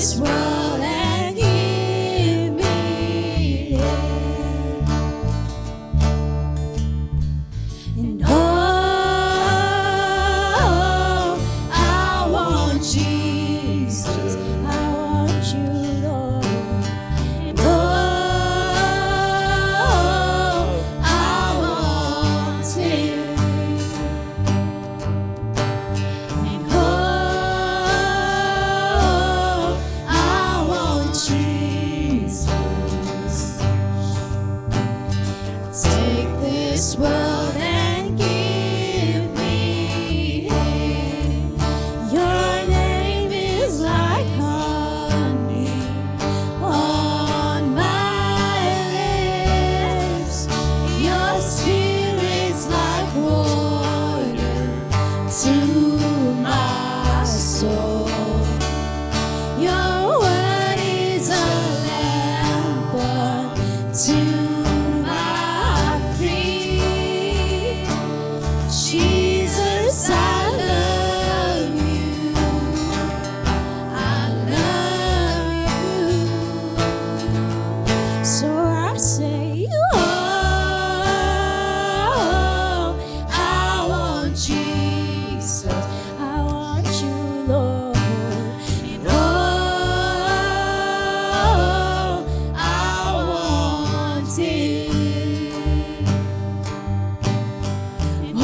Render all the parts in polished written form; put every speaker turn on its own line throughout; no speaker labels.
this world and give me it. And I want Jesus. I want you, Lord. And I want Him. And I want Jesus. Take this world and give me Him. Your name is like honey on my lips. Your spirit's like water to my soul. Your word is a lamp unto my feet. Jesus, I love you. I love you. So I say, I want Jesus. I want you, Lord. And I want Him. And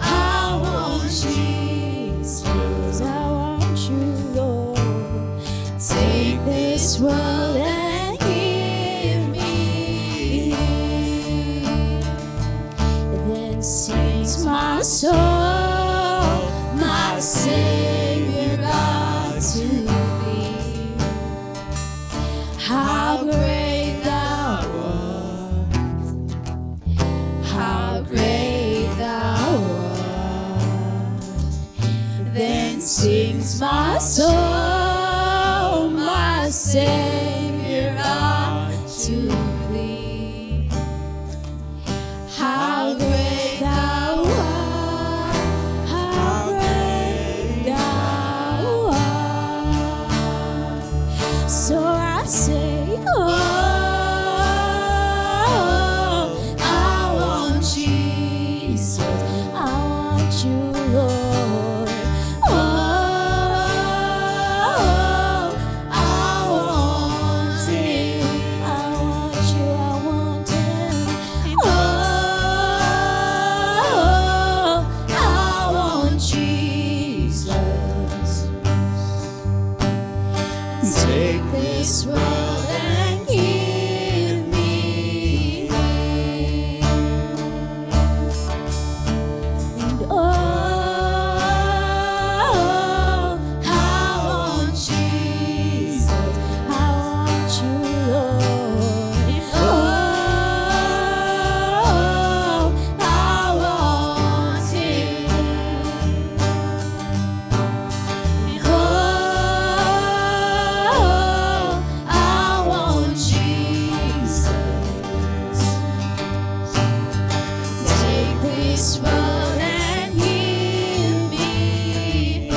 I want Jesus. I want you, Lord. Take this world and give me Him. Then sings my soul, my Savior God, to Thee. How great Thou art, how great Thou art. Then sings my soul, my Savior God, to Thee. How great Thou art, how great Thou art. So I say, I want Jesus. I want you, Lord. I want Him. I want you. I want Him. I want Jesus. Take this world and give me Him. And I want Jesus. I want you, Lord. And I want Him. And I want Jesus. Take this world and give me Him.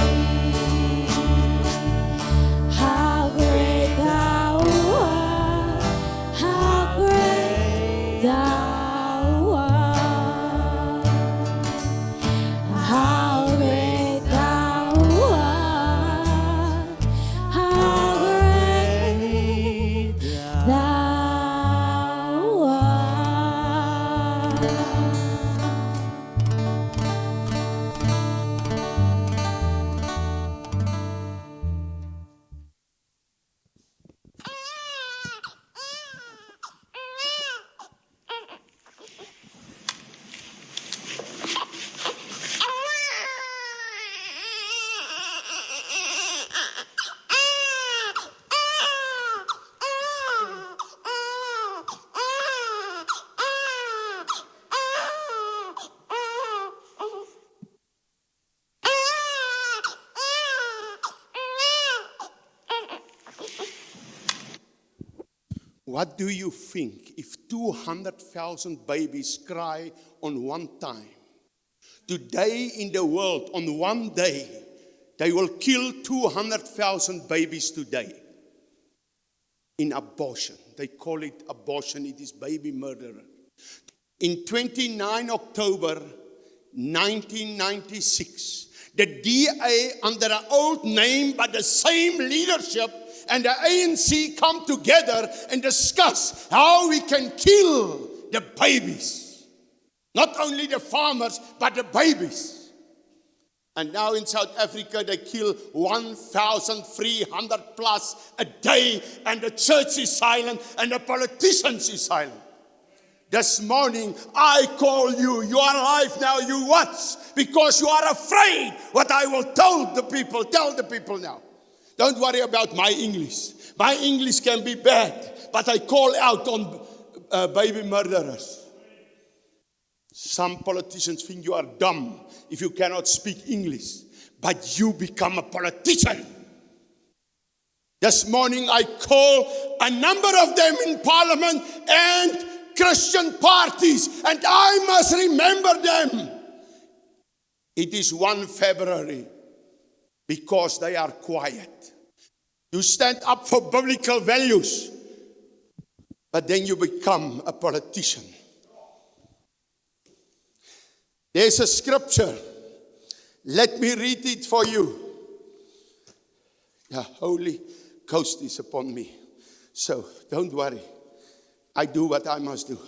How great Thou art, how great Thou art. How great Thou art, how great Thou art.
What do you think if 200,000 babies cry on one time? Today in the world, on one day, They will kill 200,000 babies today in abortion. They call it abortion. It is baby murder. In 29 October 1996, the DA, under an old name but the same leadership, and the ANC come together and discuss how we can kill the babies. Not only the farmers, but the babies. And now in South Africa, they kill 1,300 plus a day, and the church is silent, and the politicians is silent. This morning, I call you. You are alive now. You watch, because you are afraid what I will tell the people. Tell the people now. Don't worry about my English. My English can be bad, but I call out on baby murderers. Some politicians think you are dumb if you cannot speak English, but you become a politician. This morning I call a number of them in parliament and Christian parties, and I must remember them. It is 1 February because they are quiet. You stand up for biblical values, but then you become a politician. There's a scripture. Let me read it for you. The Holy Ghost is upon me. So don't worry. I do what I must do.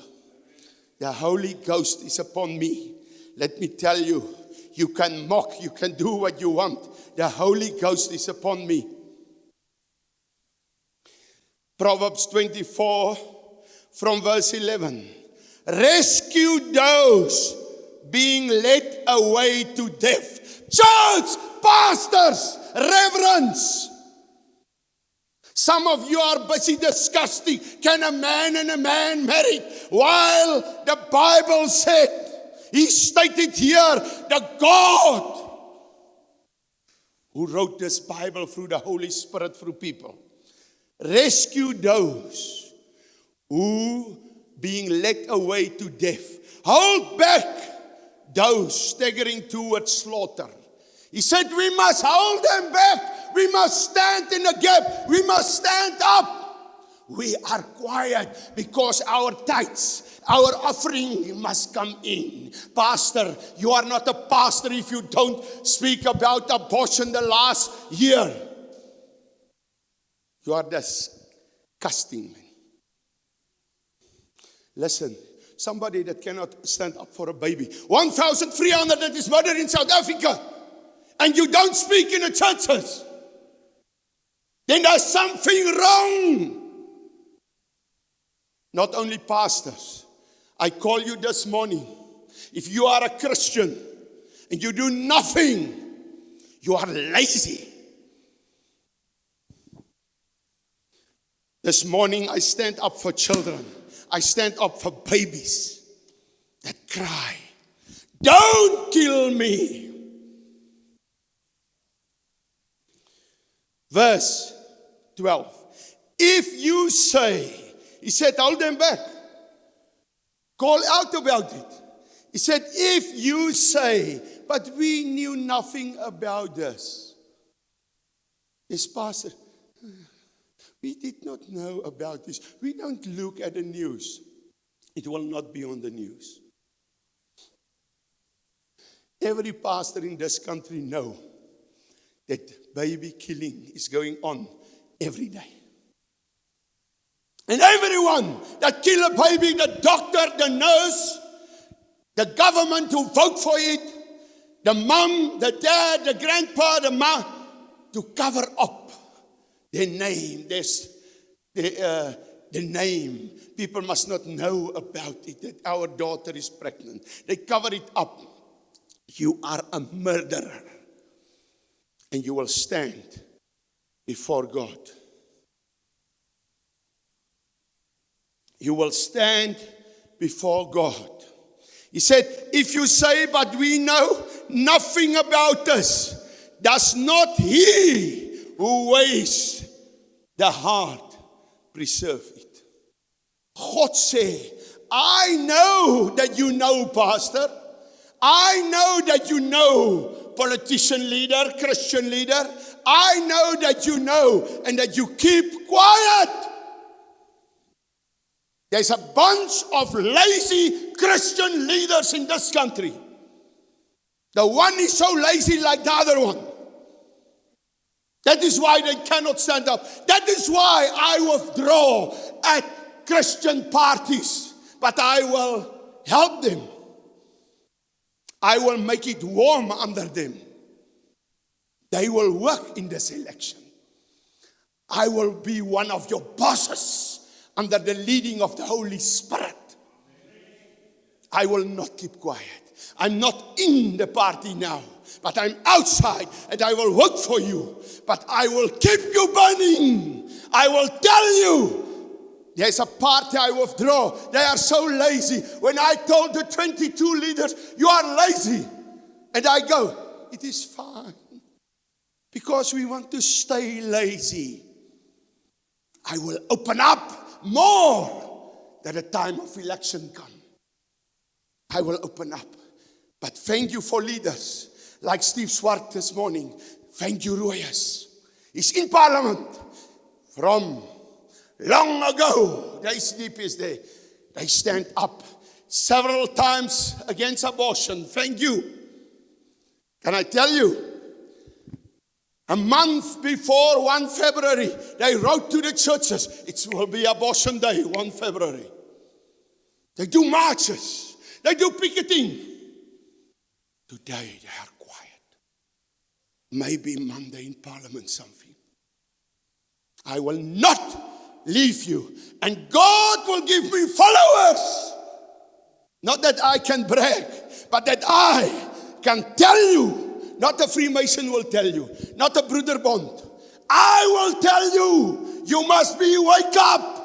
The Holy Ghost is upon me. Let me tell you, you can mock, you can do what you want. The Holy Ghost is upon me. Proverbs 24 from verse 11. Rescue those being led away to death. Church, pastors, reverends. Some of you are busy discussing, can a man and a man marry? While the Bible said, he stated here, the God who wrote this Bible through the Holy Spirit through people. Rescue those who being led away to death. Hold back those staggering towards slaughter. He said we must hold them back. We must stand in the gap. We must stand up. We are quiet because our tithes, our offering must come in. Pastor, you are not a pastor if you don't speak about abortion the last year. You are disgusting, man. Listen, somebody that cannot stand up for a baby. 1,300 that is murdered in South Africa. And you don't speak in the churches. Then there's something wrong. Not only pastors. I call you this morning. If you are a Christian and you do nothing, you are lazy. This morning I stand up for children. I stand up for babies that cry, don't kill me. Verse 12. If you say, he said, hold them back. Call out about it. He said, if you say, but we knew nothing about this. Yes, Pastor, we did not know about this. We don't look at the news. It will not be on the news. Every pastor in this country knows that baby killing is going on every day. And everyone that kill a baby, the doctor, the nurse, the government who vote for it, the mom, the dad, the grandpa, the mom, to cover up their name. There's the name. People must not know about it, that our daughter is pregnant. They cover it up. You are a murderer. And you will stand before God. You will stand before God. He said, if you say, but we know nothing about this, does not he who weighs the heart preserve it? God say, I know that you know, Pastor. I know that you know politician leader, Christian leader, I know that you know and that you keep quiet. There's a bunch of lazy Christian leaders in this country. The one is so lazy like the other one. That is why they cannot stand up. That is why I withdraw at Christian parties. But I will help them. I will make it warm under them. They will work in this election. I will be one of your bosses under the leading of the Holy Spirit. I will not keep quiet. I'm not in the party now, but I'm outside and I will work for you. But I will keep you burning. I will tell you, there's a party I withdraw. They are so lazy. When I told the 22 leaders, you are lazy. And I go, it is fine. Because we want to stay lazy. I will open up more that the time of election come. I will open up. But thank you for leaders like Steve Swart this morning. Thank you, Royas. He's in Parliament from long ago. The ACDP is there. They stand up several times against abortion. Thank you. Can I tell you? A month before 1 February, they wrote to the churches, it will be abortion day, 1 February. They do marches. They do picketing. Today, they are quiet. Maybe Monday in Parliament something. I will not leave you. And God will give me followers. Not that I can brag, but that I can tell you. Not a Freemason will tell you. Not a Broederbond. I will tell you. You must be wake up.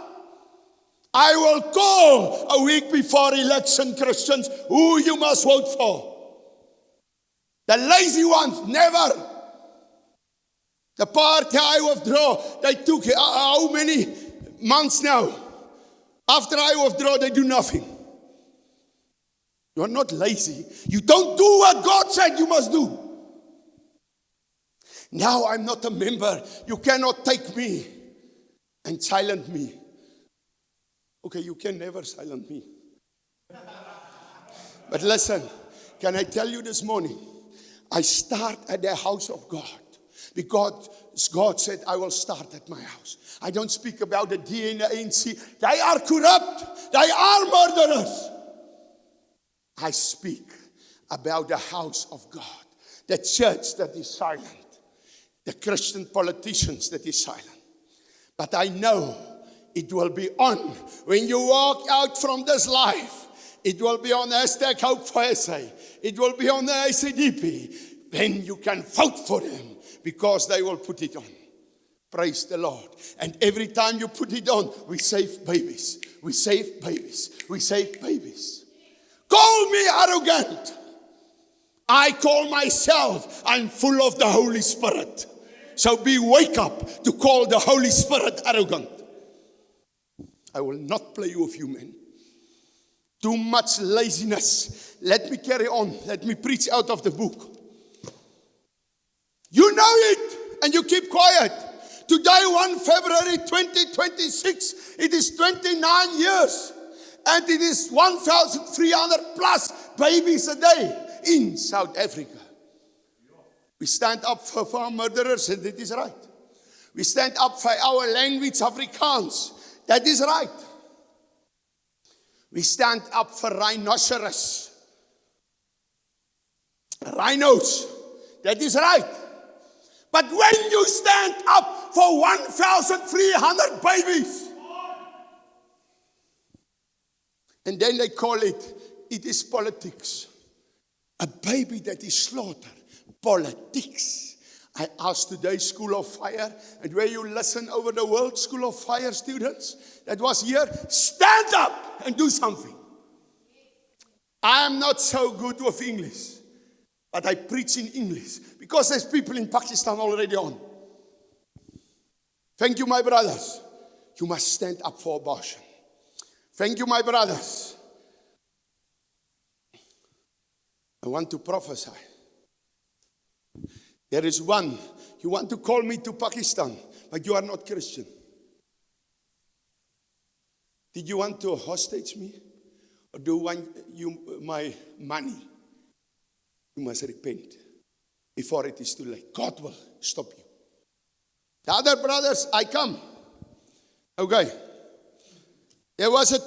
I will call a week before election Christians who you must vote for. The lazy ones, never. The party I withdraw, they took how many months now? After I withdraw, they do nothing. You are not lazy. You don't do what God said you must do. Now I'm not a member. You cannot take me and silence me. Okay, you can never silence me. But listen, can I tell you this morning? I start at the house of God. Because God said, I will start at my house. I don't speak about the D and the ANC. They are corrupt. They are murderers. I speak about the house of God. The church that is silent. The Christian politicians that is silent. But I know it will be on. When you walk out from this life, it will be on hashtag Hope for SA. It will be on the ACDP. Then you can vote for them because they will put it on. Praise the Lord. And every time you put it on, we save babies. We save babies. We save babies. Call me arrogant. I call myself, I'm full of the Holy Spirit. So wake up to call the Holy Spirit arrogant. I will not play with you, men. Too much laziness. Let me carry on. Let me preach out of the book. You know it, and you keep quiet. Today, 1 February 2026, it is 29 years. And it is 1,300 plus babies a day in South Africa. We stand up for our murderers, and it is right. We stand up for our language, Afrikaans. That is right. We stand up for rhinoceros. Rhinos. That is right. But when you stand up for 1,300 babies, and then they call it is politics. A baby that is slaughtered. Politics. I asked today's School of Fire, and where you listen over the world, School of Fire students, that was here, stand up and do something. I am not so good with English, but I preach in English, because there's people in Pakistan already on. Thank you, my brothers. You must stand up for abortion. Thank you, my brothers. I want to prophesy. There is one. You want to call me to Pakistan, but you are not Christian. Did you want to hostage me? Or do you want my money? You must repent before it is too late. God will stop you. The other brothers, I come. Okay. There was a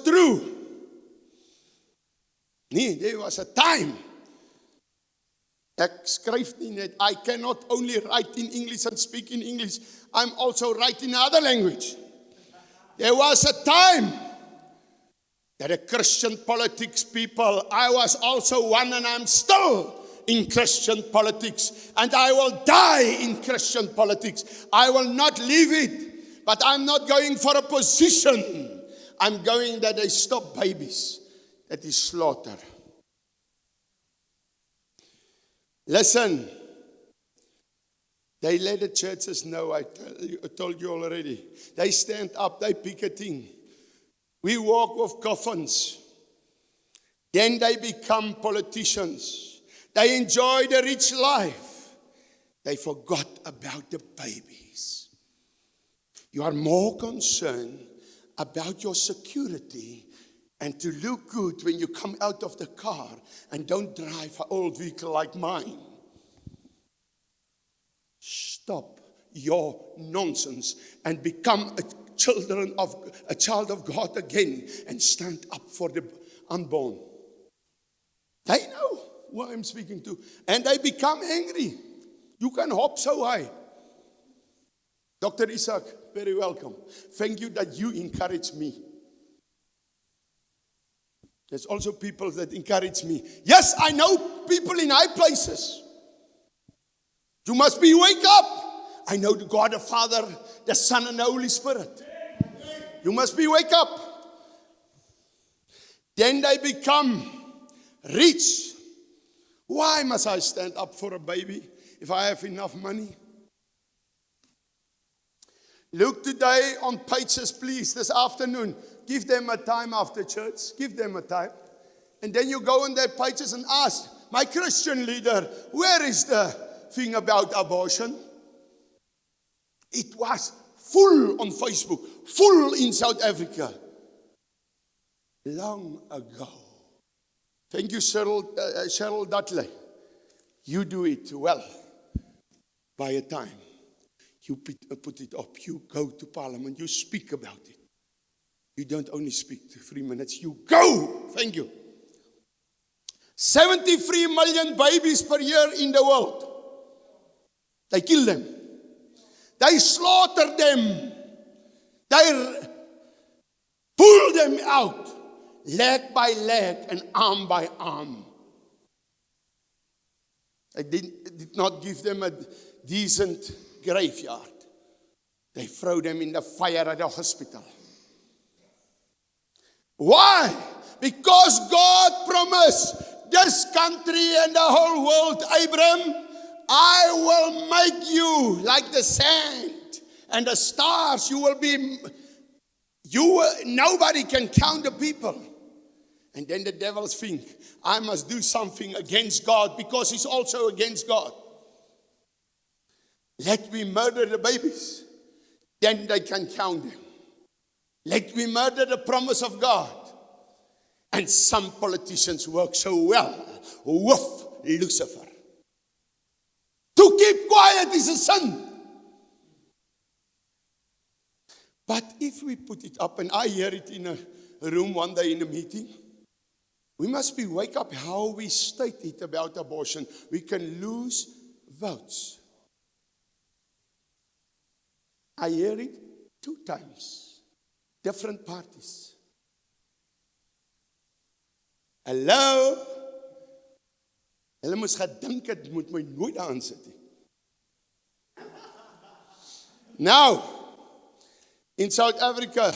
there was a time. Ek skryf nie net. I cannot only write in English and speak in English. I'm also writing in another language. There was a time that the Christian politics people, I was also one, and I'm still in Christian politics, and I will die in Christian politics. I will not leave it, but I'm not going for a position. I'm going that they stop babies, that is slaughter. Listen, they let the churches know, I told you already. They stand up, they picketing. We walk with coffins. Then they become politicians. They enjoy the rich life. They forgot about the babies. You are more concerned about your security and to look good when you come out of the car and don't drive an old vehicle like mine. Stop your nonsense and become a child of God again and stand up for the unborn. They know who I'm speaking to, and they become angry. You can hop so high. Dr. Isaac, very welcome. Thank you that you encourage me. There's also people that encourage me. Yes, I know people in high places. You must be wake up. I know the God the Father, the Son, and the Holy Spirit. You must be wake up. Then they become rich. Why must I stand up for a baby if I have enough money? Look today on pages, please, this afternoon. Give them a time after church. Give them a time. And then you go on their pages and ask, my Christian leader, where is the thing about abortion? It was full on Facebook, full in South Africa. Long ago. Thank you, Cheryl Dudley. You do it well. By a time, you put it up. You go to Parliament. You speak about it. You don't only speak to 3 minutes. You go. Thank you. 73 million babies per year in the world. They kill them. They slaughter them. They pull them out. Leg by leg and arm by arm. They did not give them a decent graveyard. They throw them in the fire at the hospital. Why? Because God promised this country and the whole world, Abraham, I will make you like the sand and the stars. Nobody can count the people. And then the devils think, I must do something against God because he's also against God. Let me murder the babies. Then they can count them. Let me murder the promise of God. And some politicians work so well with Lucifer. To keep quiet is a sin. But if we put it up, and I hear it in a room one day in a meeting, we must be wake up how we state it about abortion. We can lose votes. I hear it 2 times. Different parties. Hallo? Hulle moes gedink het moet my nooit aansit nie. Now, in South Africa,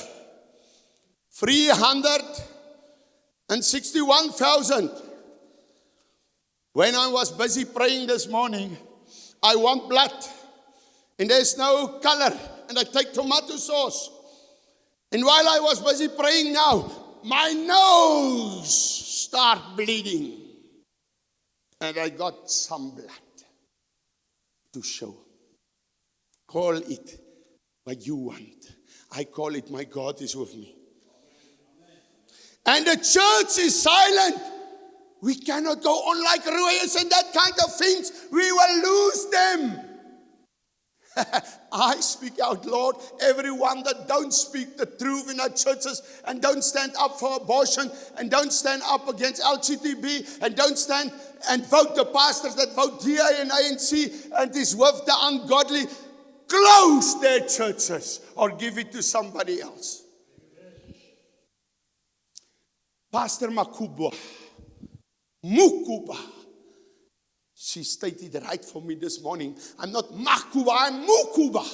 361,000. When I was busy praying this morning, I want blood. And there's no color. And I take tomato sauce. And while I was busy praying now, my nose start bleeding. And I got some blood. to show. Call it what you want. I call it, my God is with me. And the church is silent. We cannot go on like Ruiz and that kind of things. We will lose them. I speak out, Lord, everyone that don't speak the truth in our churches and don't stand up for abortion and don't stand up against LGTB and don't stand and vote the pastors that vote DA and ANC and is with the ungodly, close their churches or give it to somebody else. Pastor Mukuba, she stated right for me this morning. I'm not Makuba, I'm Mukuba.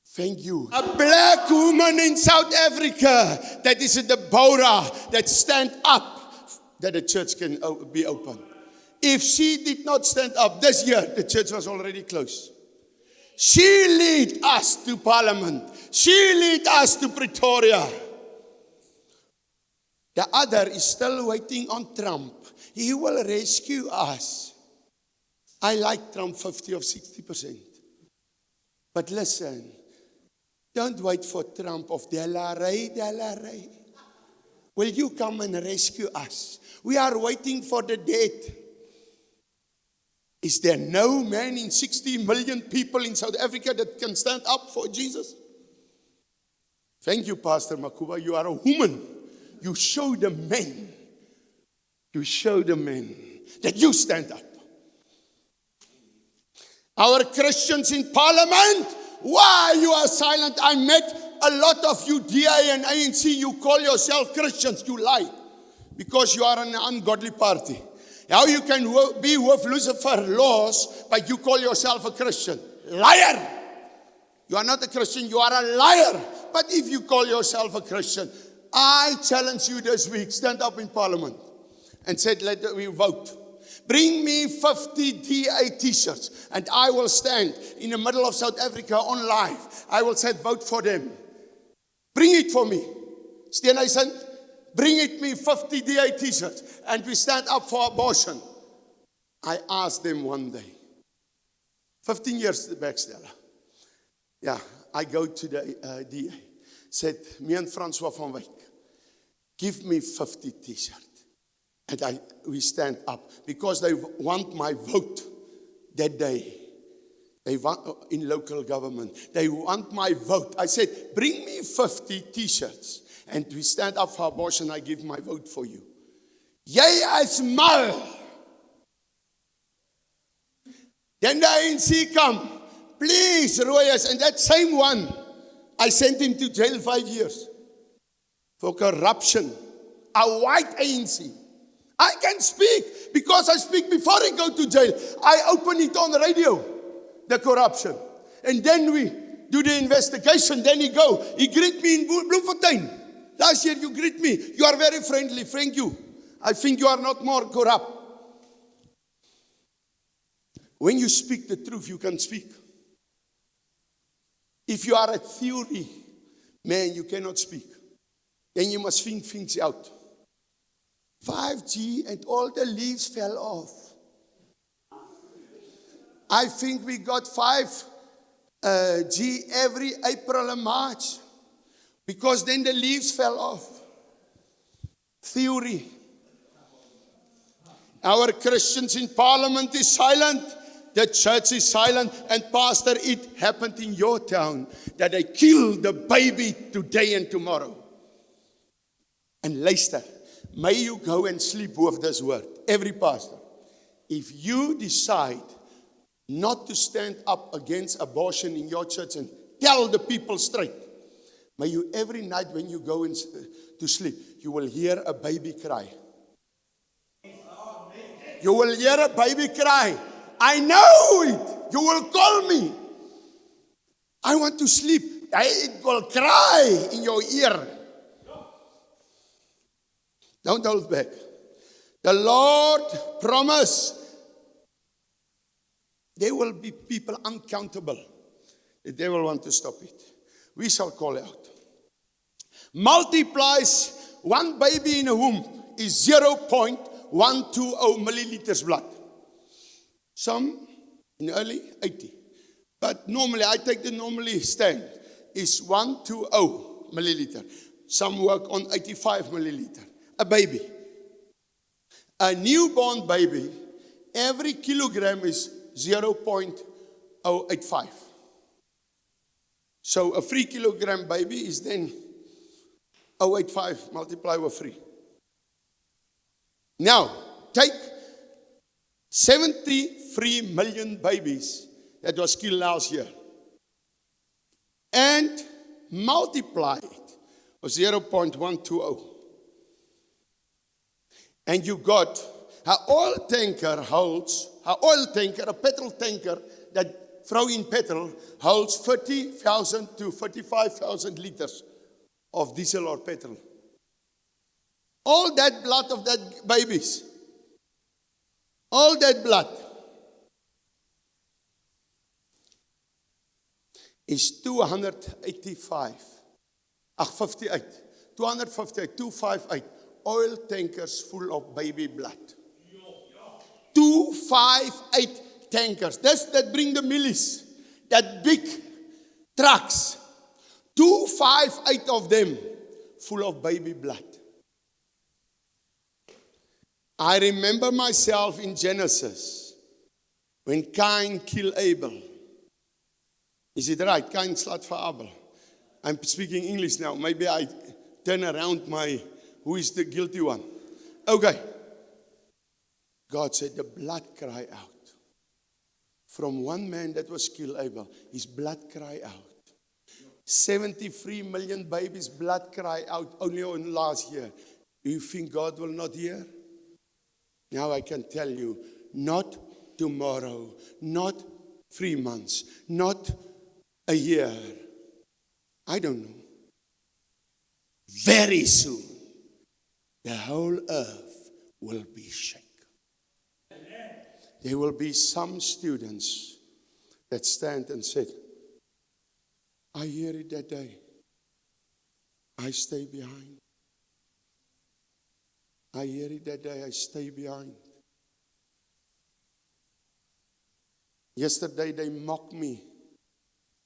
Thank you. A black woman in South Africa that is a Deborah that stand up that the church can be open. If she did not stand up this year, the church was already closed. She lead us to Parliament. She lead us to Pretoria. The other is still waiting on Trump. He will rescue us. I like Trump 50 or 60%. But listen, don't wait for Trump of Delare. Will you come and rescue us? We are waiting for the dead. Is there no man in 60 million people in South Africa that can stand up for Jesus? Thank you, Pastor Makuba. You are a woman. You show the men. You show the men that you stand up. Our Christians in Parliament, why you are silent? I met a lot of you, DA and ANC, you call yourself Christians. You lie because you are an ungodly party. How you can be with Lucifer laws, but you call yourself a Christian? Liar! You are not a Christian, you are a liar. But if you call yourself a Christian, I challenge you this week, stand up in Parliament and said, let me vote. Bring me 50 DA t-shirts and I will stand in the middle of South Africa on live. I will say, vote for them. Bring it for me. Steenhuisen, bring it me 50 DA t-shirts and we stand up for abortion. I asked them one day, 15 years back, Stella. Yeah, I go to the DA. Said, me and Francois van Wyk, give me 50 t-shirts. And we stand up because they want my vote that day. They want in local government. They want my vote. I said, bring me 50 t-shirts. And we stand up for abortion. I give my vote for you. Jy is mal. Then the ANC come. Please, Royas. And that same one, I sent him to jail 5 years for corruption. A white ANC. I can speak because I speak before I go to jail. I open it on the radio, the corruption. And then we do the investigation. Then he go. He greet me in Bloemfontein. Last year you greet me. You are very friendly. Thank you. I think you are not more corrupt. When you speak the truth, you can speak. If you are a theory man, you cannot speak. Then you must think things out. 5G and all the leaves fell off. I think we got 5G every April and March because then the leaves fell off. Theory. Our Christians in Parliament is silent. The church is silent. And Pastor, it happened in your town that they killed the baby today and tomorrow. And luister, may you go and sleep with this word. Every pastor. If you decide not to stand up against abortion in your church and tell the people straight, may you every night when you go to sleep, you will hear a baby cry. You will hear a baby cry. I know it. You will call me. I want to sleep. It will cry in your ear. Don't hold back. The Lord promised there will be people uncountable. The devil want to stop it. We shall call out. Multiplies one baby in a womb is 0.120 milliliters blood. Some in early 80. But normally, I take the normally stand, is 120 milliliter. Some work on 85 milliliter. A baby. A newborn baby, every kilogram is 0.085. So a 3 kilogram baby is then 0.85 multiplied with 3. Now, take 73 million babies that was killed last year and multiply it with 0.120. And you got an oil tanker holds, a petrol tanker that throw in petrol holds 30,000 to 35,000 liters of diesel or petrol. All that blood of that babies, all that blood is 258 oil tankers full of baby blood. 258 tankers. That bring the millies. That big trucks. 258 of them full of baby blood. I remember myself in Genesis when Cain killed Abel. Is it right? Cain slaat for Abel. I'm speaking English now. Maybe I turn around who is the guilty one? Okay. God said the blood cry out. From one man that was killed, Abel, his blood cry out. 73 million babies' blood cry out only on last year. Do you think God will not hear? Now I can tell you, not tomorrow, not 3 months, not a year. I don't know. Very soon, the whole earth will be shaken. There will be some students that stand and said, I hear it that day. I stay behind. I hear it that day. I stay behind. Yesterday they mocked me.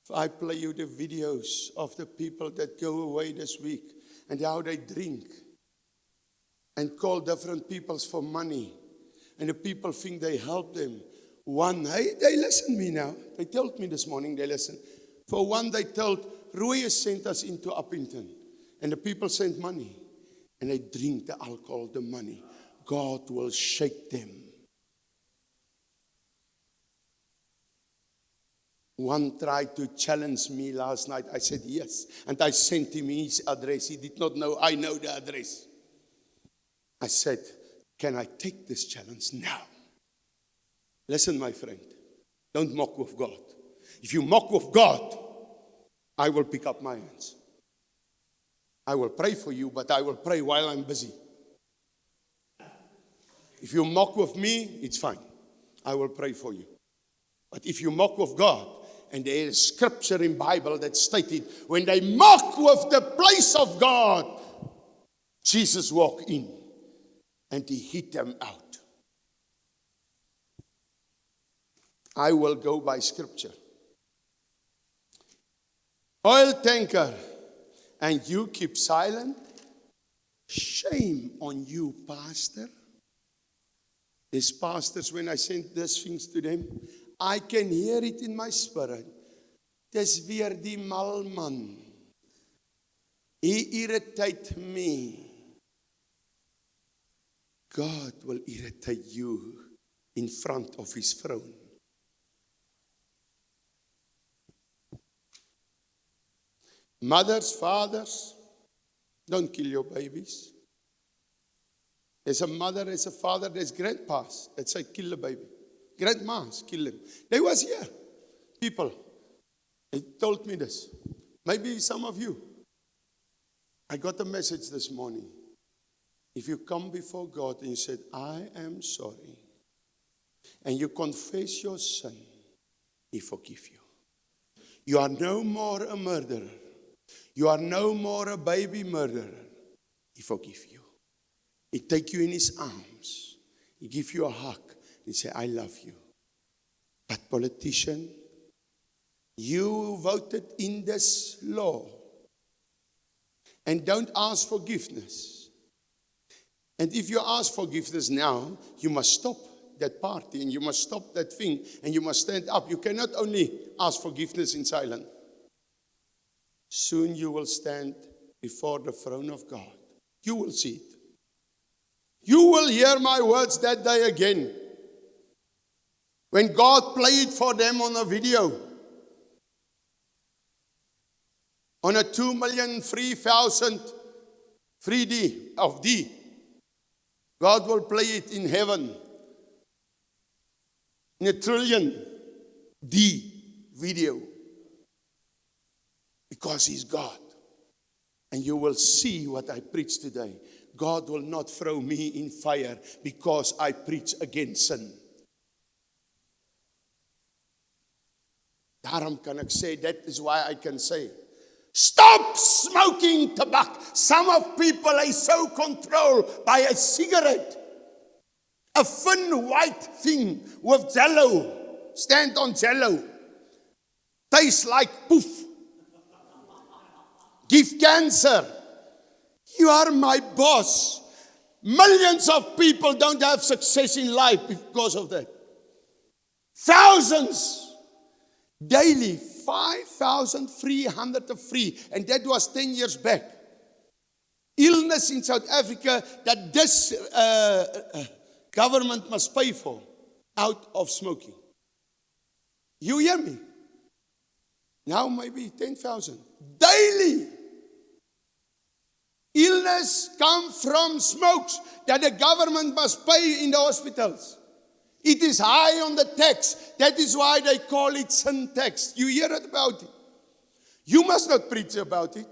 If I play you the videos of the people that go away this week and how they drink and call different peoples for money. And the people think they help them. They listen to me now. They told me this morning they listen. For one, they told, Roy sent us into Uppington. And the people sent money. And they drink the alcohol, the money. God will shake them. One tried to challenge me last night. I said yes. And I sent him his address. He did not know I know the address. I said, can I take this challenge now? Listen, my friend. Don't mock with God. If you mock with God, I will pick up my hands. I will pray for you, but I will pray while I'm busy. If you mock with me, it's fine. I will pray for you. But if you mock with God, and there is scripture in Bible that stated, when they mock with the place of God, Jesus walked in and he hit them out. I will go by scripture. Oil tanker, and you keep silent? Shame on you, pastor. These pastors, when I sent these things to them, I can hear it in my spirit. Dis weer die mal man. He irritate me. God will irritate you in front of his throne. Mothers, fathers, don't kill your babies. There's a mother, there's a father, there's grandpas that say kill the baby. Grandmas, kill them. They was here. People, they told me this. Maybe some of you. I got a message this morning. If you come before God and you said, I am sorry, and you confess your sin, He forgive you. You are no more a murderer. You are no more a baby murderer. He forgive you. He take you in His arms. He give you a hug. He say, I love you. But politician, you voted in this law and don't ask forgiveness. And if you ask forgiveness now, you must stop that party and you must stop that thing and you must stand up. You cannot only ask forgiveness in silence. Soon you will stand before the throne of God. You will see it. You will hear my words that day again. When God played for them on a video, on a 2,003,000 3D of D, God will play it in heaven in a trillion D video because He's God. And you will see what I preach today. God will not throw me in fire because I preach against sin. Daarom kan ek sê, that is why I can say, stop smoking tobacco. Some of people are so controlled by a cigarette. A thin white thing with jello. Stand on jello. Tastes like poof. Give cancer. You are my boss. Millions of people don't have success in life because of that. Thousands. Daily, 5,303. And that was 10 years back. Illness in South Africa that this government must pay for out of smoking. You hear me? Now maybe 10,000. Daily. Illness come from smokes that the government must pay in the hospitals. It is high on the tax. That is why they call it sin tax. You hear it about it. You must not preach about it.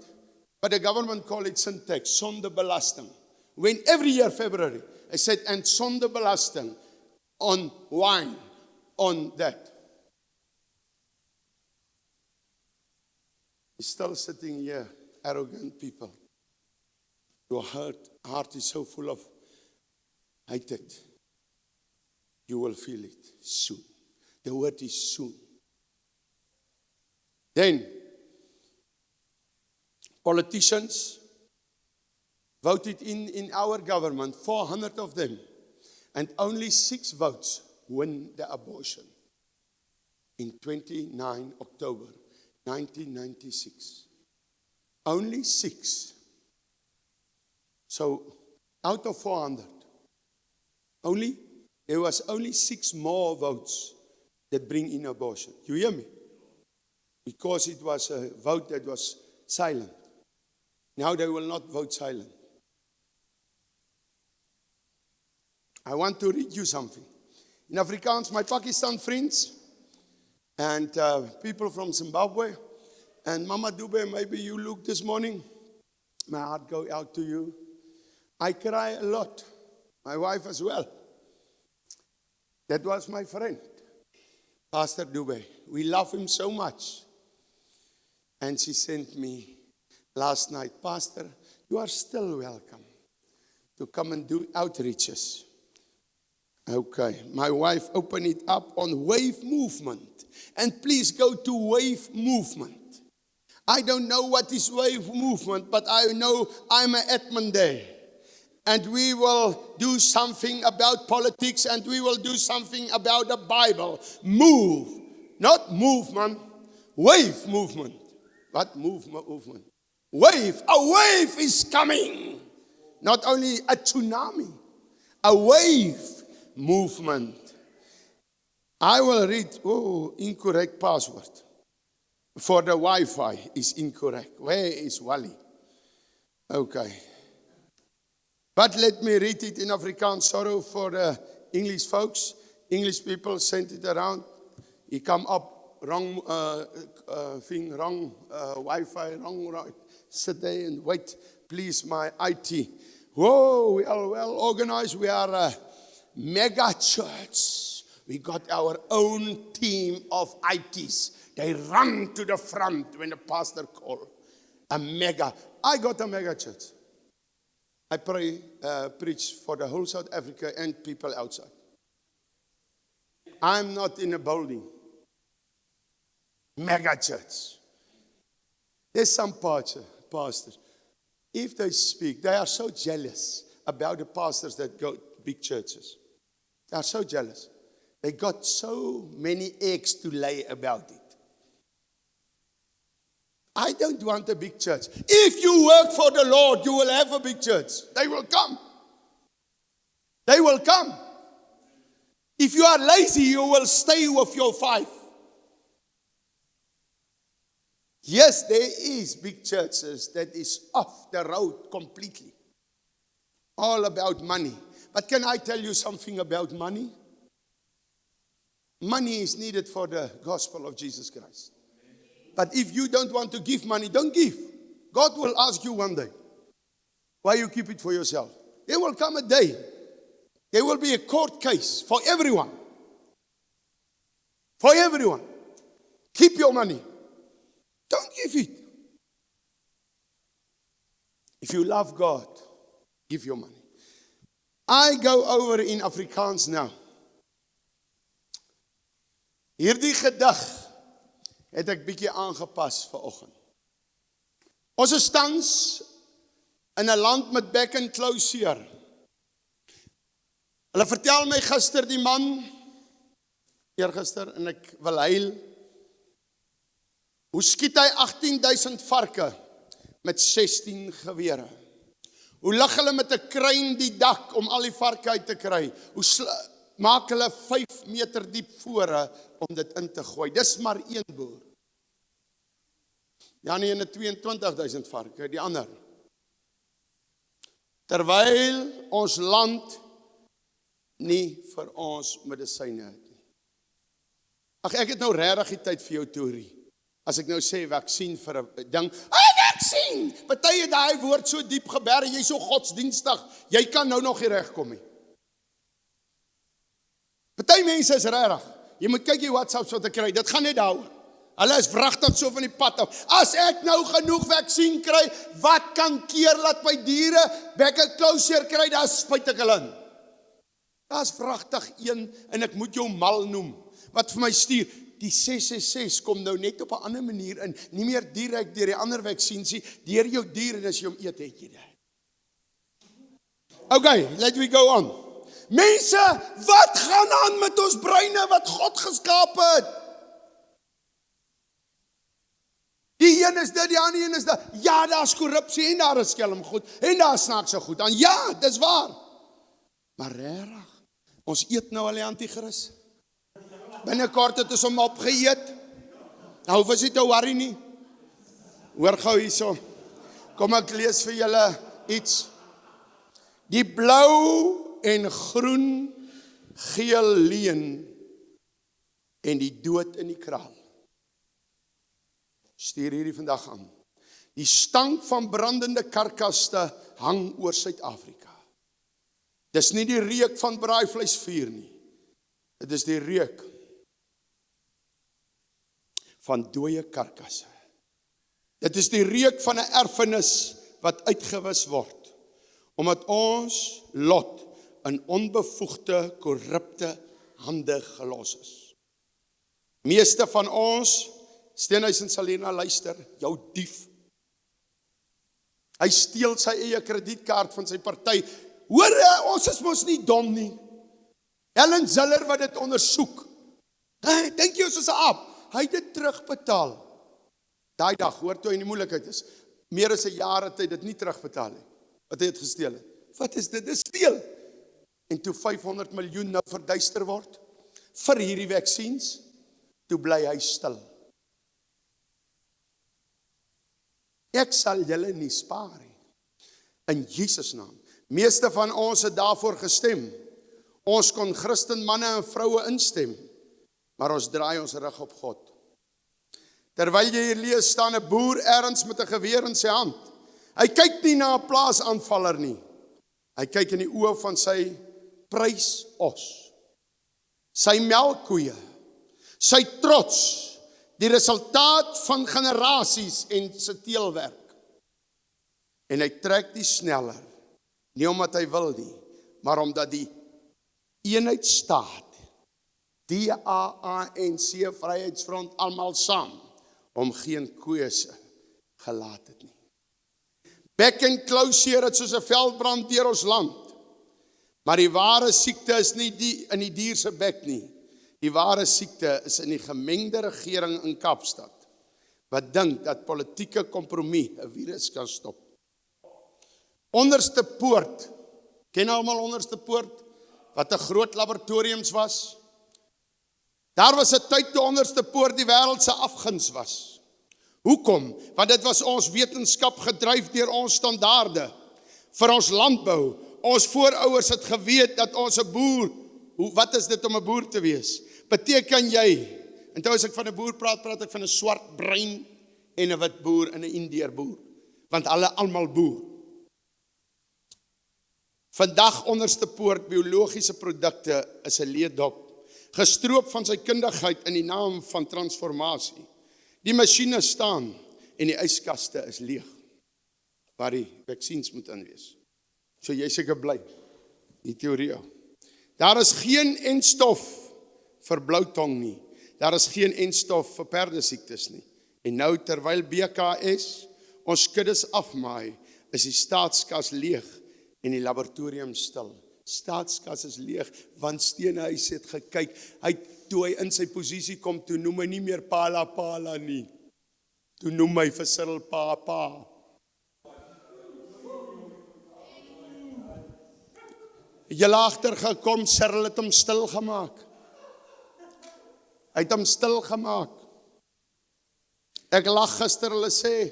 But the government call it sin tax. Sondebelasting. When every year, February, I said, and sondebelasting on wine, on that. You're still sitting here, arrogant people. Your heart is so full of hatred. You will feel it soon. The word is soon. Then, politicians voted in our government, 400 of them, and only 6 votes win the abortion in 29 October 1996. Only 6. So, out of 400, there was only 6 more votes that bring in abortion. You hear me? Because it was a vote that was silent. Now they will not vote silent. I want to read you something. In Afrikaans, my Pakistan friends and people from Zimbabwe and Mama Dube, maybe you look this morning. My heart go out to you. I cry a lot. My wife as well. That was my friend, Pastor Dube. We love him so much. And she sent me last night, Pastor, you are still welcome to come and do outreaches. Okay, my wife opened it up on Wave Movement. And please go to Wave Movement. I don't know what is Wave Movement, but I know I'm an admin there. And we will do something about politics and we will do something about the Bible. Move. Not movement. Wave movement. What movement? Wave. A wave is coming. Not only a tsunami. A wave movement. I will read. Oh, incorrect password. For the Wi-Fi is incorrect. Where is Wally? Okay. But let me read it in Afrikaans. Sorry for the English folks. English people sent it around. He come up wrong thing, wrong Wi-Fi, wrong right. Sit there and wait. Please, my IT. Whoa, we are well organized. We are a mega church. We got our own team of ITs. They run to the front when the pastor calls. I got a mega church. I preach for the whole South Africa and people outside. I'm not in a building. Mega church. There's some pastors. If they speak, they are so jealous about the pastors that go to big churches. They are so jealous. They got so many eggs to lay about it. I don't want a big church. If you work for the Lord, you will have a big church. They will come. They will come. If you are lazy, you will stay with your 5. Yes, there is big churches that is off the road completely. All about money. But can I tell you something about money? Money is needed for the gospel of Jesus Christ. But if you don't want to give money, don't give. God will ask you one day why you keep it for yourself. There will come a day. There will be a court case for everyone. For everyone. Keep your money. Don't give it. If you love God, give your money. I go over in Afrikaans now. Hierdie gedig het ek bietjie aangepas vanoggend. Ons is tans in 'n land met back and closure. Hulle vertel my gister die man, eergister, en ek wil huil. Hoe skiet hy 18,000 varke met 16 gewere? Hoe lig hulle met 'n kruin die dak om al die varke uit te kry? Hoe maak hulle 5 meter diep vore om dit in te gooi? Dis maar een boer. Ja, nie in 22,000 varke, die ander. Terwyl ons land nie vir ons medisyne het nie. Ag, ek het nou regtig die tyd vir jou teorie. As ek nou sê vaksin vir 'n ding, vaksin! Party het daai woord so diep geberg, jy's so godsdienstig, jy kan nou nog nie regkom nie. Party mense is regtig. Jy moet kyk die WhatsApps wat ek kry, dit gaan net daaroor. Hulle is wragtig so van die pad af. As ek nou genoeg vaksin kry, wat kan keer laat my diere back and closure kry, daar spuit ek hulle in. Daar's wragtig een, en ek moet jou mal noem, wat vir my stuur, die 666 kom nou net op 'n ander manier in, nie meer direk deur die ander vaksins nie, deur jou dier, en as jy hom eet, het jy dit. Okay, let we go on. Mense, wat gaan aan met ons breine wat God geskaap het? Die een is dit, die ander een is dit. Ja, daar's korrupsie en daar is skelmgoed en daar is snaakse goed aan. Ja, dis waar. Maar regtig, ons eet nou al die anti-kris. Binnekort het ons hom opgeëet. Nou hoef jy te worry nie. Hoor gou hierso. Kom ek lees vir julle iets. Die blou en groen, geel leuen en die dood in die kraal. Stuur hierdie vandag aan. Die stank van brandende karkaste hang oor Suid-Afrika. Dis nie die reuk van braaivleisvuur nie. Dit is die reuk van dooie karkasse. Dit is die reuk van 'n erfenis wat uitgewis word, omdat ons lot in onbevoegde, korrupte hande gelos is. Meeste van ons, Steenhuisen sal hierna luister, jou dief. Hy steel sy eie kredietkaart van sy party. Hoor, ons is mos nie dom nie. Helen Ziller wat dit ondersoek. Dink jy ons is 'n aap? Hy het dit terugbetaal. Daai dag, hoor toe hy in die moeilikheid is. Meer as 'n jaar het hy dit nie terugbetaal nie. Wat hy het gesteel het. Wat is dit? Dis steel. En toe 500 miljoen nou verduister word vir hierdie vaksins, toe bly hy stil. Ek sal julle nie spaar nie. In Jesus naam. Meeste van ons het daarvoor gestem. Ons kon Christen manne en vroue instem, maar ons draai ons rug op God. Terwyl jy hier lees, staan 'n boer ergens met 'n geweer in sy hand. Hy kyk nie na 'n plaasaanvaller nie. Hy kyk in die oë van sy prysos, sy melkkoeie, sy trots, die resultaat van generasies en sy teelwerk. En hy trek die sneller, nie omdat hy wil nie, maar omdat die eenheid staat DA, ANC, Vryheidsfront, almal saam, om geen keuse gelaat het nie. Bek en klou seer het soos 'n veldbrand deur ons land. Maar die ware siekte is nie in die dier se bek nie. Die ware siekte is in die gemengde regering in Kaapstad, wat dink dat politieke kompromie 'n virus kan stop. Onderste Poort, ken almal Onderste Poort, wat 'n groot laboratoriums was? Daar was 'n tyd toe Onderste Poort die wêreld se afguns was. Hoekom? Want dit was ons wetenskap gedryf deur ons standaarde vir ons landbou. Ons voorouers het geweet dat ons 'n boer, wat is dit om 'n boer te wees? Beteken jy, en toe as ek van 'n boer praat ek van 'n swart bruin en 'n wit boer en 'n Indeer boer, want hulle almal boer. Vandag Onderste Poort biologiese produkte is 'n leedop, gestroop van sy kundigheid in die naam van transformasie. Die masjiene staan en die yskaste is leeg, waar die vaksines moet in wees. So jy seker bly, die teorie. Daar is geen enstof vir bloutong nie. Daar is geen enstof vir perdesiektes nie. En nou terwyl BKS ons kuddes afmaai, is die staatskas leeg en die laboratorium stil. Staatskas is leeg, want Steenhuis het gekyk, toe hy in sy posisie kom, toe noem hy nie meer Pala nie. Toe noem hy vir Cyril Pa. Julle agtergekom, Cyril het hom stil gemaak. Hy het hom stil gemaak. Ek lag gister, hulle sê,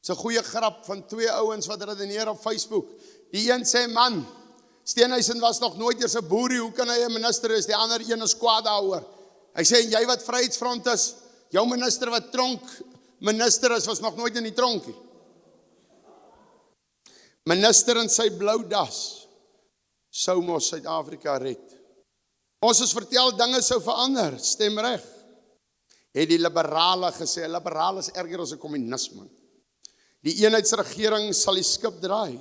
dis 'n goeie grap van 2 ouens wat redeneer op Facebook. Die een sê, man, Steenhuisen was nog nooit eers 'n boerie, hoe kan hy 'n minister is? Die ander een is kwaad daaroor. Hy sê, en jy wat Vryheidsfront is, jou minister wat tronk minister is, was nog nooit in die tronkie. Minister in sy blou das, sou mos Suid-Afrika red. Ons is vertel, dinge sou verander, stem reg. Het die liberale gesê, liberaal is erger as 'n kommunisme. Die eenheidsregering sal die skip draai.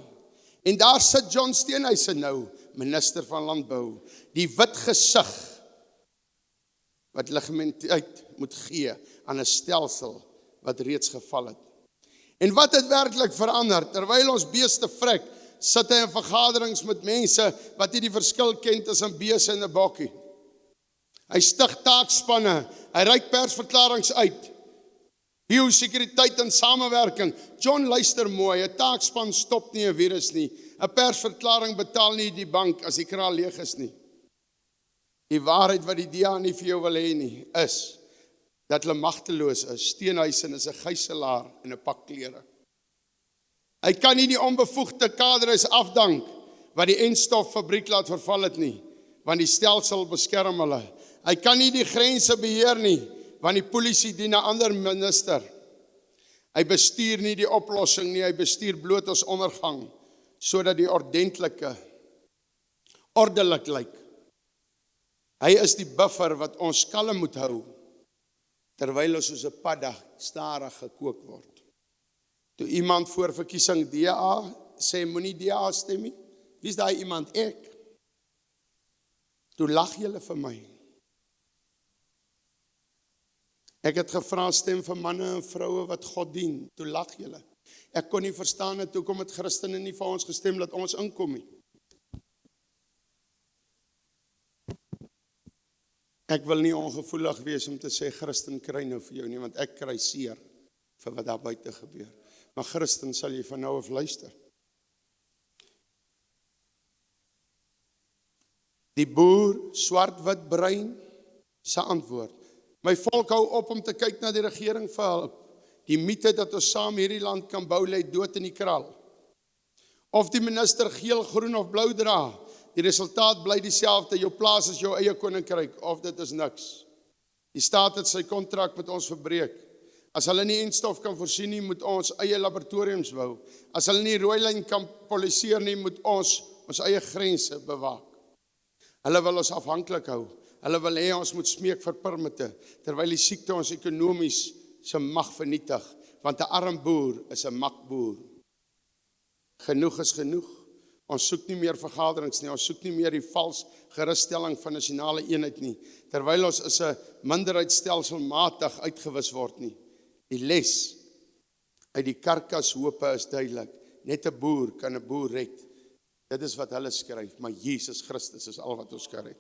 En daar sit John Steenhuisen nou, minister van landbou, die wit gesig, wat legitimiteit moet gee aan 'n stelsel wat reeds geval het. En wat het werklik verander? Terwyl ons beeste vrek, sit hy in vergaderings met mense wat nie die verskil ken tussen beeste en 'n bokkie. Hy stig taakspanne, hy reik persverklaringe uit. Biosekuriteit en samewerking. John, luister mooi, 'n taakspan stop nie 'n virus nie. 'n Persverklaring betaal nie die bank as die kraal leeg is nie. Die waarheid wat die DA nie vir jou wil hê nie, is dat hulle magteloos is. Steenhuisen is 'n gijslaer in 'n pak klere. Hy kan nie die onbevoegde kadres afdank wat die enstoffabriek laat verval het nie, want die stelsel beskerm hulle. Hy kan nie die grense beheer nie, want die polisie dien 'n ander minister. Hy bestuur nie die oplossing nie, hy bestuur bloot ons ondergang, sodat die ordelik lyk. Hy is die buffer wat ons kalm moet hou, terwyl ons soos 'n padda stadig gekook word. Toe iemand voor verkiesing DA sê, moenie DA stem nie, wie is daai iemand? Ek. Toe lag julle vir my. Ek het gevra stem vir manne en vroue wat God dien. Toe lag julle. Ek kon nie verstaan het, hoekom het Christene nie vir ons gestem dat ons inkom nie. Ek wil nie ongevoelig wees om te sê Christen kry nou vir jou nie, want ek kry seer vir wat daar buite gebeur. Maar Christen sal jy van nou af luister. Die boer, swart, wit, bruin, se antwoord. My volk hou op om te kyk na die regering vir hulp. Die mite dat ons saam hierdie land kan bou, lê dood in die kraal. Of die minister geel, groen of blou dra, die resultaat bly dieselfde, jou plaas is jou eie koninkryk, of dit is niks. Die staat het sy kontrak met ons verbreek. As hulle nie enstof kan voorsien nie, moet ons eie laboratoriums bou. As hulle nie rooi lyn kan poliseer nie, moet ons eie grense bewaak. Hulle wil ons afhanklik hou. Hulle wil hê ons moet smeek vir permitte, terwyl die siekte ons ekonomies se mag vernietig, want 'n arm boer is 'n makboer. Genoeg is genoeg. Ons soek nie meer vergaderings nie, ons soek nie meer die vals gerusstelling van nasionale eenheid nie, terwyl ons is 'n minderheidstelselmatig uitgewis word nie. Die les uit die karkashope is duidelik. Net 'n boer kan 'n boer red. Dit is wat hulle skryf, maar Jesus Christus is al wat ons kan red.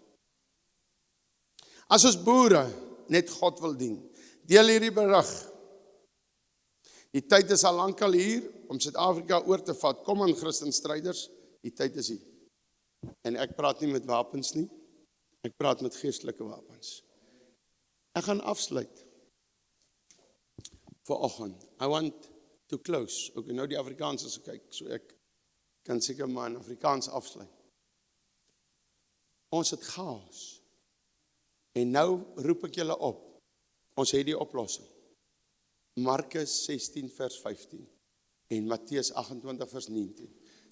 As ons boere net God wil dien, deel hierdie berig. Die tyd is al lankal hier om Suid-Afrika oor te vat. Kom aan, Christenstryders, die tyd is hier. En ek praat nie met wapens nie, ek praat met geestelike wapens. Ek gaan afsluit vanoggend. I want to close. Okay, nou die Afrikaans as ek kyk, so ek kan seker maar in Afrikaans afsluit. Ons het chaos. En nou roep ek julle op. Ons het die oplossing. Markus 16 vers 15 en Matteus 28 vers 19.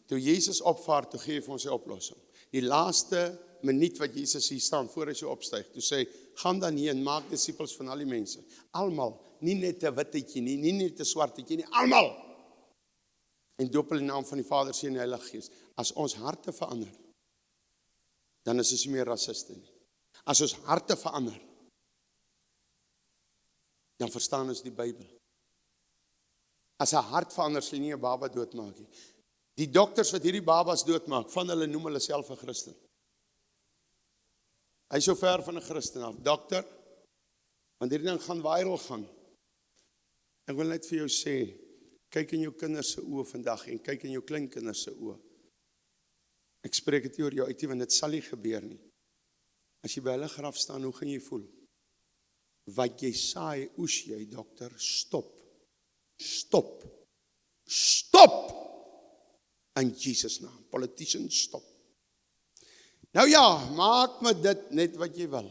Toe Jesus opvaar, toe gee hy vir ons die oplossing. Die laaste minuut wat Jesus hier staan, voor hy so opstyg, toe sê hy, gaan dan hier en maak disippels van al die mense. Almal, nie net 'n wittetjie nie, nie net 'n swartetjie nie, almal. En doop hulle in die naam van die Vader, Seun en die Heilige Gees. As ons harte verander, dan is ons nie meer rassiste nie. As ons harte verander, dan verstaan ons die Bybel. As 'n hart verander, sal nie 'n baba doodmaak nie. Die dokters wat hierdie babas doodmaak, van hulle noem hulle self 'n Christen. Hy is so ver van 'n Christen af. Dokter, want hierdie ding gaan viral gaan. Ek wil net vir jou sê, kyk in jou kinders se oë vandag en kyk in jou kleinkinders se oë. Ek spreek dit nie oor jou uit nie, want dit sal nie gebeur nie. As jy by hulle graf staan, hoe gaan jy voel? Wat jy saai, oes jy, dokter, stop. Stop. Stop! In Jesus naam. Politicians, stop. Nou ja, maak met dit net wat jy wil.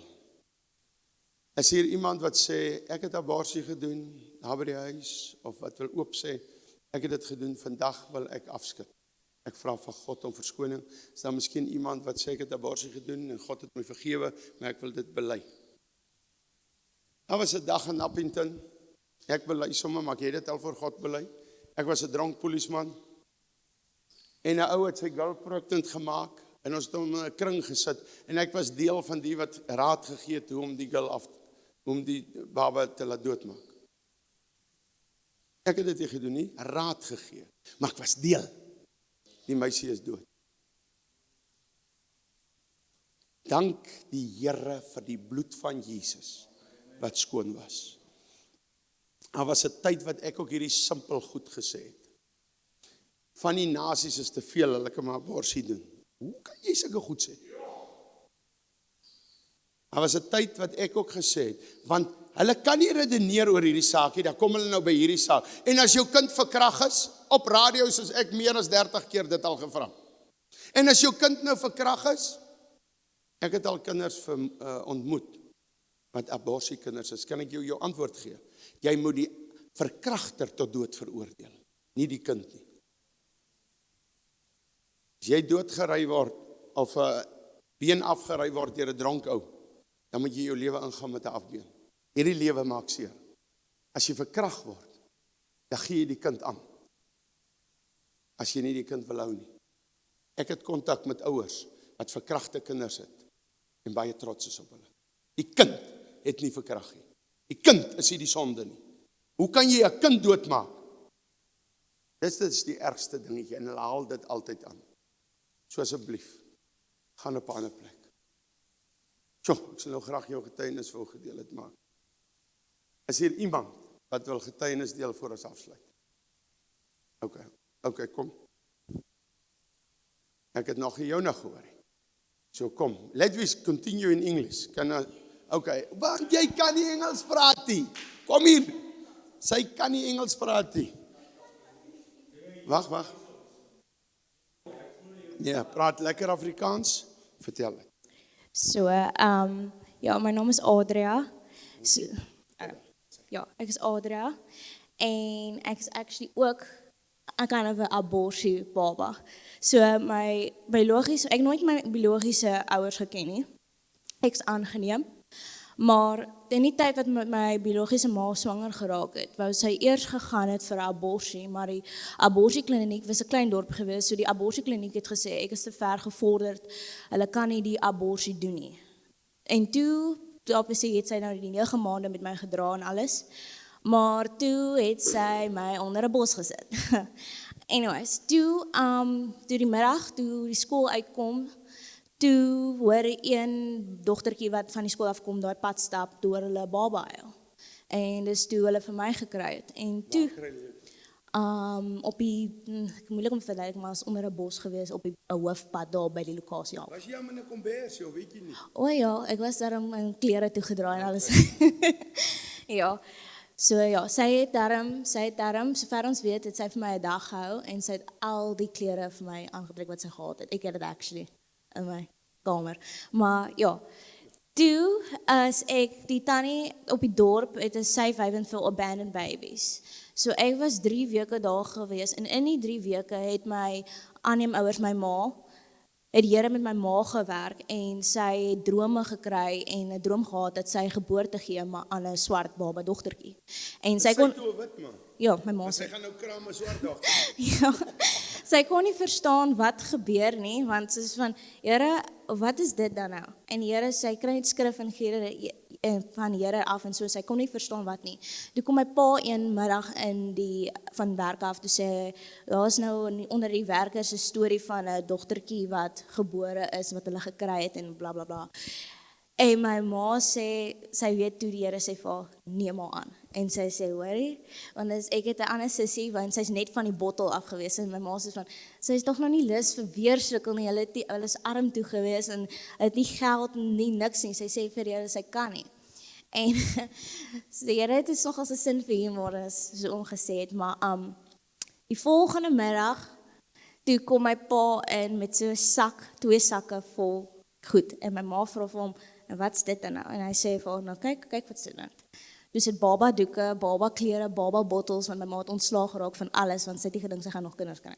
Is hier iemand wat sê, ek het abortus gedoen, daar by die huis, of wat wil oop sê, ek het dit gedoen, vandag wil ek afskit. Ek vra van God om verskoning. Is daar miskien iemand wat sê, ek het abortus gedoen, en God het my vergewe, maar ek wil dit bely. Daar was 'n dag in Appington, ek bely sommer, maar ek het dit al voor God bely. Ek was 'n dronk polisman, en 'n ou het sy girlfriend gemaak, en ons het hom in 'n kring gesit, en ek was deel van die wat raad gegee het, hoe om die girl om die baba te laat doodmaak. Ek het dit nie gedoen nie, raad gegee, maar ek was deel. Die meisie is dood. Dank die Here vir die bloed van Jesus, wat skoon was. Daar was 'n tyd wat ek ook hierdie simpel goed gesê het. Van die nasies is te veel, hulle kan maar abortus doen. Hoe kan jy sulke goed sê? Daar was 'n tyd wat ek ook gesê het, want hulle kan nie redeneer oor hierdie saak nie, dan kom hulle nou by hierdie saak. En as jou kind verkrag is, op radio soos ek meer as 30 keer dit al gevra. En as jou kind nou verkrag is, ek het al kinders ontmoet, wat abortus kinders is, kan ek jou antwoord gee. Jy moet die verkragter tot dood veroordeel, nie die kind nie. As jy doodgery word, of 'n been afgery word deur 'n dronk ou, dan moet jy jou lewe ingaan met 'n afbeen. Hierdie lewe maak seer. As jy verkrag word, dan gee jy die kind aan. As jy nie die kind wil hou nie. Ek het kontak met ouers wat verkragte kinders het en baie trots is op hulle. Die kind het nie verkrag nie. Die kind is nie die sonde nie. Hoe kan jy 'n kind doodmaak? Dit is die ergste dingetje en hulle haal dit altyd aan. So asseblief, gaan op 'n ander plek. Ek sal nou graag jou getuienis wil gedeel het maak. Is hier iemand wat wil getuienis deel voor ons afsluit? Okay, kom. Ek het nog nie jou nog gehoor. So kom, let we continue in English. Want jy kan nie Engels praat nie. Kom hier. Sy kan nie Engels praat nie. Wag. Ja, praat lekker Afrikaans. Vertel het.
So, my naam is Adria. So, ek is Adria. En ek is actually ook 'n kind of 'n abortus baba. So ek nooit my biologiese ouers geken nie. Ek's aangeneem. Maar in die tyd wat met my biologiese ma swanger geraak het, wou sy eers gegaan het vir 'n aborsie, maar die aborsiekliniek was 'n klein dorp gewees, so die aborsiekliniek het gesê ek is te ver gevorderd, hulle kan nie die aborsie doen nie. En toe obviously het sy nou die 9 maande met my gedra en alles, maar toe het sy my onder 'n bos gesit. Anyways, toe die middag, toe die skool uitkom, toe hoor een dogtertjie wat van die skool afkom, daai pad stap, toe hoor hulle 'n baba huil. En dis toe hulle vir my gekry het. En toe, op die, moeilik om te verduidelik, maar is onder 'n bos gewees, op 'n hoofpad daar by die lokasie. Ja.
Was jy in 'n kombers, of weet jy nie?
O ja, ek was daarom in klere toegedraai en alles. Ja. So ja, sy het daarom, sover ons weet, het sy vir my 'n dag gehou en sy het al die klere vir my aangetrek wat sy gehad het. Ek het dit actually in my kamer. Maar ja, toe as ek die tannie op die dorp het 'n safe haven vir abandoned babies. So ek was 3 weke daar gewees en in die 3 weke het my aanneemouers, my ma, het die Here met my ma gewerk en sy het drome gekry en 'n droom gehad dat sy geboorte gee maar aan 'n swart baba dogtertjie. En sy kon ja, my ma
Sy gaan nou kraam 'n swart dogter.
ja. Sy kon nie verstaan wat gebeur nie, want sy is van, Here, wat is dit dan nou? En die Here, sy kry net skrif en gee van die Here af en so, sy kon nie verstaan wat nie. Toe kom my pa een middag van werk af, toe sê, daar is nou onder die werkers 'n storie van 'n dogtertjie wat gebore is, wat hulle gekry het en bla bla bla. En my ma sê, sy weet toe die Here sê vir haar, neem haar aan. En sy sê, hoorie, want ek het 'n ander sussie, want sy's net van die bottel af gewees, en my ma sê van, sy is tog nog nie lus vir weer sukkel nie, hulle is arm toe gewees, en hulle het nie geld, nie niks nie, sy sê vir die Here, sy kan nie. En die Here het nog as 'n sin vir humor, as so omgesê het, maar die volgende middag, toe kom my pa in met so 'n sak, 2 sakke vol goed, en my ma vra vir hom, en wat's dit dan nou? En hy sê vir haar, nou kyk wat is dit nou? Dus het baba doeke, baba klere, baba bottels, want my ma het ontslaag geraak van alles, want sy het nie gedink sy gaan nog kinders kry.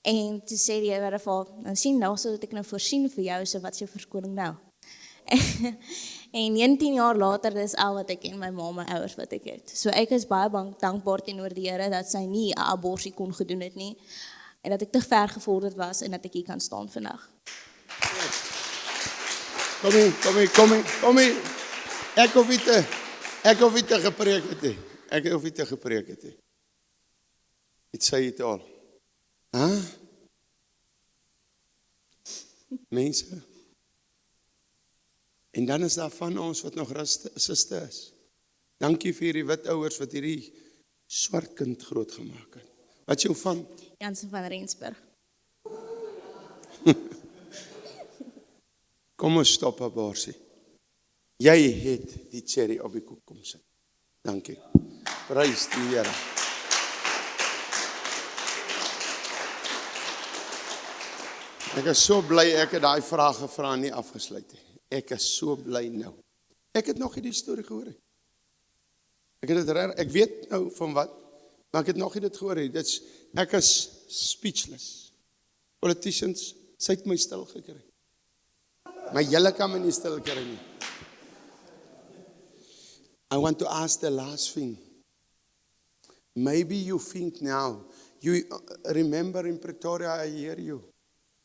En toe sê die Here vir haar, nou sien, nou sal ek nou voorsien vir jou, so wat is jou verskoning nou? En 19 jaar later, dis al wat ek en my ma, my ouers wat ek het. So ek is baie dankbaar teenoor die Here, dat sy nie 'n aborsie kon gedoen het nie, en dat ek te ver gevorderd was, en dat ek hier kan staan vandag.
Kom hier. Ek hoef nie te gepreek het. It say it all. Mense. En dan is daar van ons wat nog suster is. Dankie vir hierdie wit ouers wat hierdie swart kind groot gemaak het. Wat jou van?
Jansen van Rensburg.
Kom ons stop aborsie. Jy het die cherry op die koek kom sit. Dankie. Prys die Here. Ek is so bly ek het daai vraag gevra en nie afgesluit nie. Ek is so bly nou. Ek het nog nie die storie gehoor nie. Ek weet nou van wat, maar ek het nog nie dit gehoor nie. Ek is speechless. Politicians, sy het my stil gekry. Maar julle kan my nie stil kry nie. I want to ask the last thing. Maybe you think now, you remember in Pretoria, I hear you,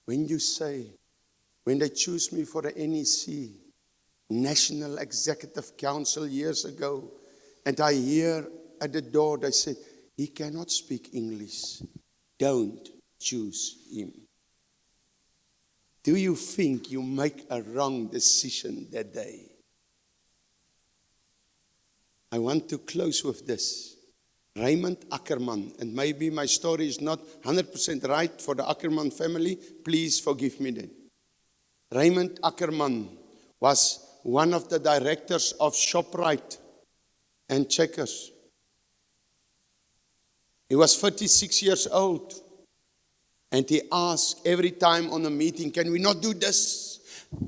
when you say, when they choose me for the NEC, National Executive Council years ago, and I hear at the door, they said, he cannot speak English. Don't choose him. Do you think you make a wrong decision that day? I want to close with this. Raymond Ackerman, and maybe my story is not 100% right for the Ackerman family, please forgive me then. Raymond Ackerman was one of the directors of ShopRite and Checkers. He was 36 years old. And he asked every time on a meeting, can we not do this?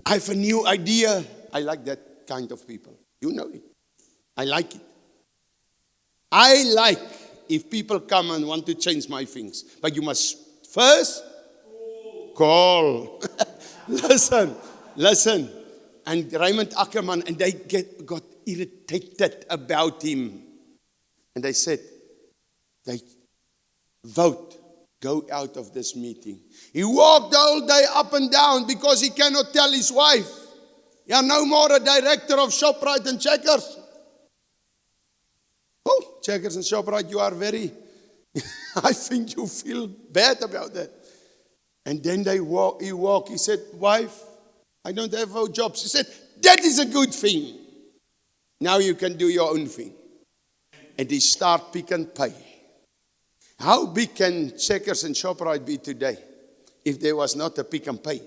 I have a new idea. I like that kind of people. You know it. I like it. I like if people come and want to change my things. But you must first call. Listen. and Raymond Ackerman, and they got irritated about him. And they said, they vote, go out of this meeting. He walked the whole day up and down because he cannot tell his wife, "You are no more a director of Shoprite and Checkers." Oh, Checkers and Shoprite, you are very, I think you feel bad about that. And then he said, "Wife, I don't have no jobs." He said, "That is a good thing. Now you can do your own thing." And he start Pick n Pay. How big can Checkers and Shoprite be today if there was not a Pick n Pay?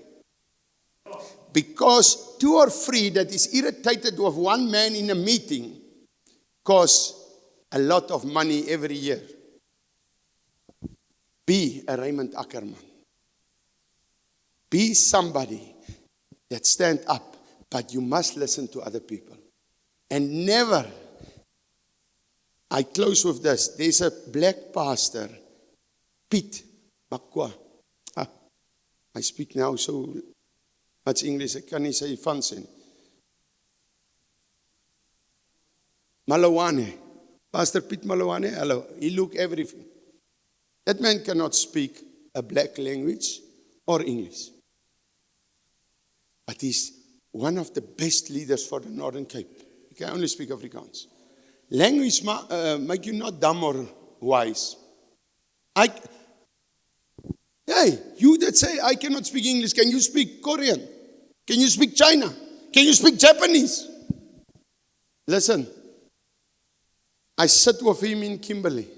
Because 2 or 3 that is irritated with one man in a meeting cost a lot of money every year. Be a Raymond Ackerman. Be somebody that stand up, but you must listen to other people. And never, I close with this. There's a black pastor, Piet Makwa. I speak now so much English, I can't say fancy. Malawane. Pastor Piet Malawane, hello. He look everything. That man cannot speak a black language or English. But he's one of the best leaders for the Northern Cape. He can only speak Afrikaans. Language make you not dumb or wise. Hey, you that say, "I cannot speak English," can you speak Korean? Can you speak China? Can you speak Japanese? Listen, I sit with him in Kimberley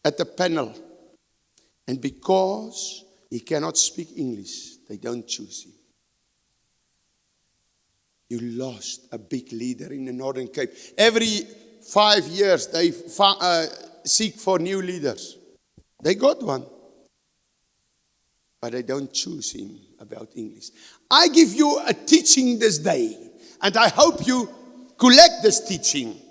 at the panel. And because he cannot speak English, they don't choose him. You lost a big leader in the Northern Cape. Every 5 years, they seek for new leaders. They got one. But they don't choose him about English. I give you a teaching this day. And I hope you collect this teaching.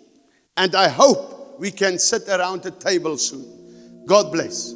And I hope we can sit around the table soon. God bless.